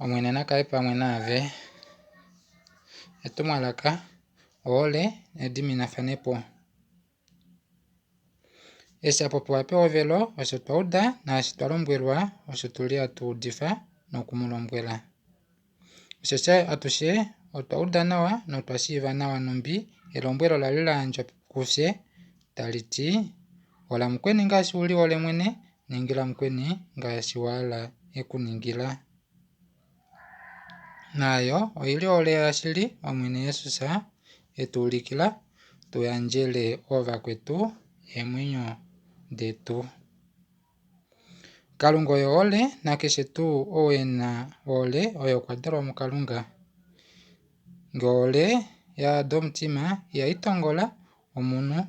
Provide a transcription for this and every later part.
Omwene nakale pamwe nave. Etumwalaka oole ediminafanepo. Esi apopiwa pewa ovelo osho twauda naashi twalombwelwa osho tuli hatu udifa nokumulombwela. Osho atushe otwauda nawa notwashiiva nawa numbi elombwelo lali laandjwa kufye taliti hola mukweni ngaashi wuli hole mwene, ningila mukweni ngaashi wahala ekuningila. Nayo oyili hole yashili omwene Jesus etuulikila tuyandjele oovakwetu emwenyo dhetu. Kalunga oye hole nakeshe tuu ena ohole oyo okwadalwa muKalunga. Ngele ohole yaadha omutima ihayi tongola omunyu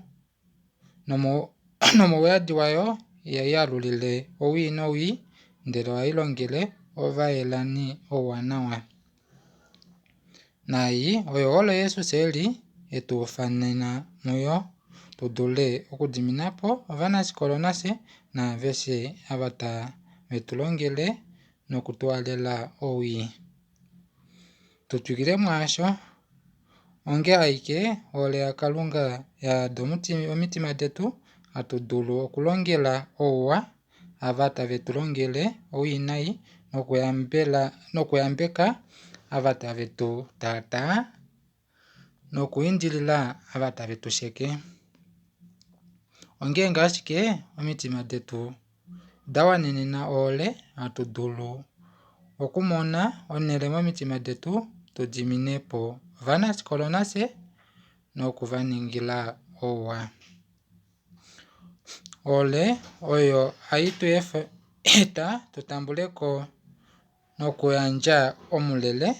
nomuyadi wayo ihayi yalulile owii nowii, ndele ohayi longele ovayelani oowanawa. Nayi oyo hole Jesus eli etuufanena muyo tudule okudiminapo ovanasikola nase naaveshe avata vetulongele nokutuhalela owii. Tutwiikile mwaasho onge aike ohole yaKalunga yaadha omitima dhetu hatu dulu okulongela ouwa ava tave tulongele owinayi nokuyambeka ava tavetu taataa nokwiindilila ava tave tusheke. Ongenge ashike omitima dhetu dhawanenena ohole hatu dulu okumona onele momitima dhetu tudiminepo ovanasikola nase nokuvaningila ouwa. Ohole oyo hayi tu eta tutambuleko nokuyandja omulele,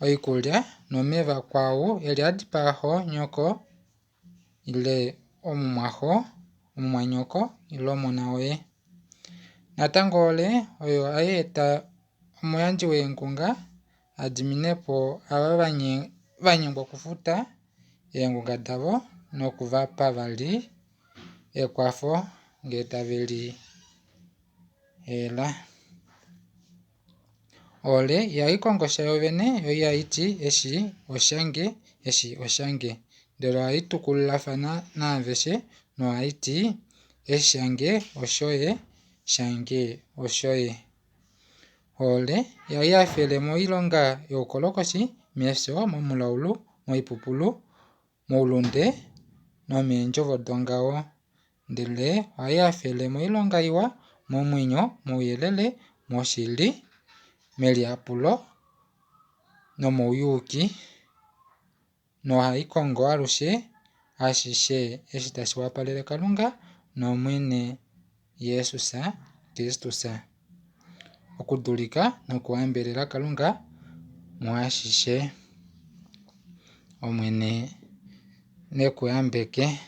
oikulya nomeya kwaawu eli adhipaho nyoko ile omumwanyoko ile omunona goye. Natango ohole oyo hayi eta omuyandji weengunga adiminepo ava vanyengwa okufuta eengunga dhavo nokuvapa vali ekwatho ngele taveli hela. Ohole ihayi kongo shayovene yo ihayiti eshi oshange, ndele ohayi tukululathana naaveshe nohayiti eshange oshoye shange oshoye. Ohole ihayi yafele miilonga youkolokoshi, meso, momulaulu, moipupulu, moulunde nomeendjovodonga wo, ndele ohayi yafele miilonga iwa, momwenyo, mouyelele, moshili, melihapulo nomouyuuki, nohayi kongo alushe ashishe eshi tashi wapalele Kalunga nomwene Jesus Kristus. Okudulika nokuyambelela Kalunga mwaashishe. Omwene nekuyambeke.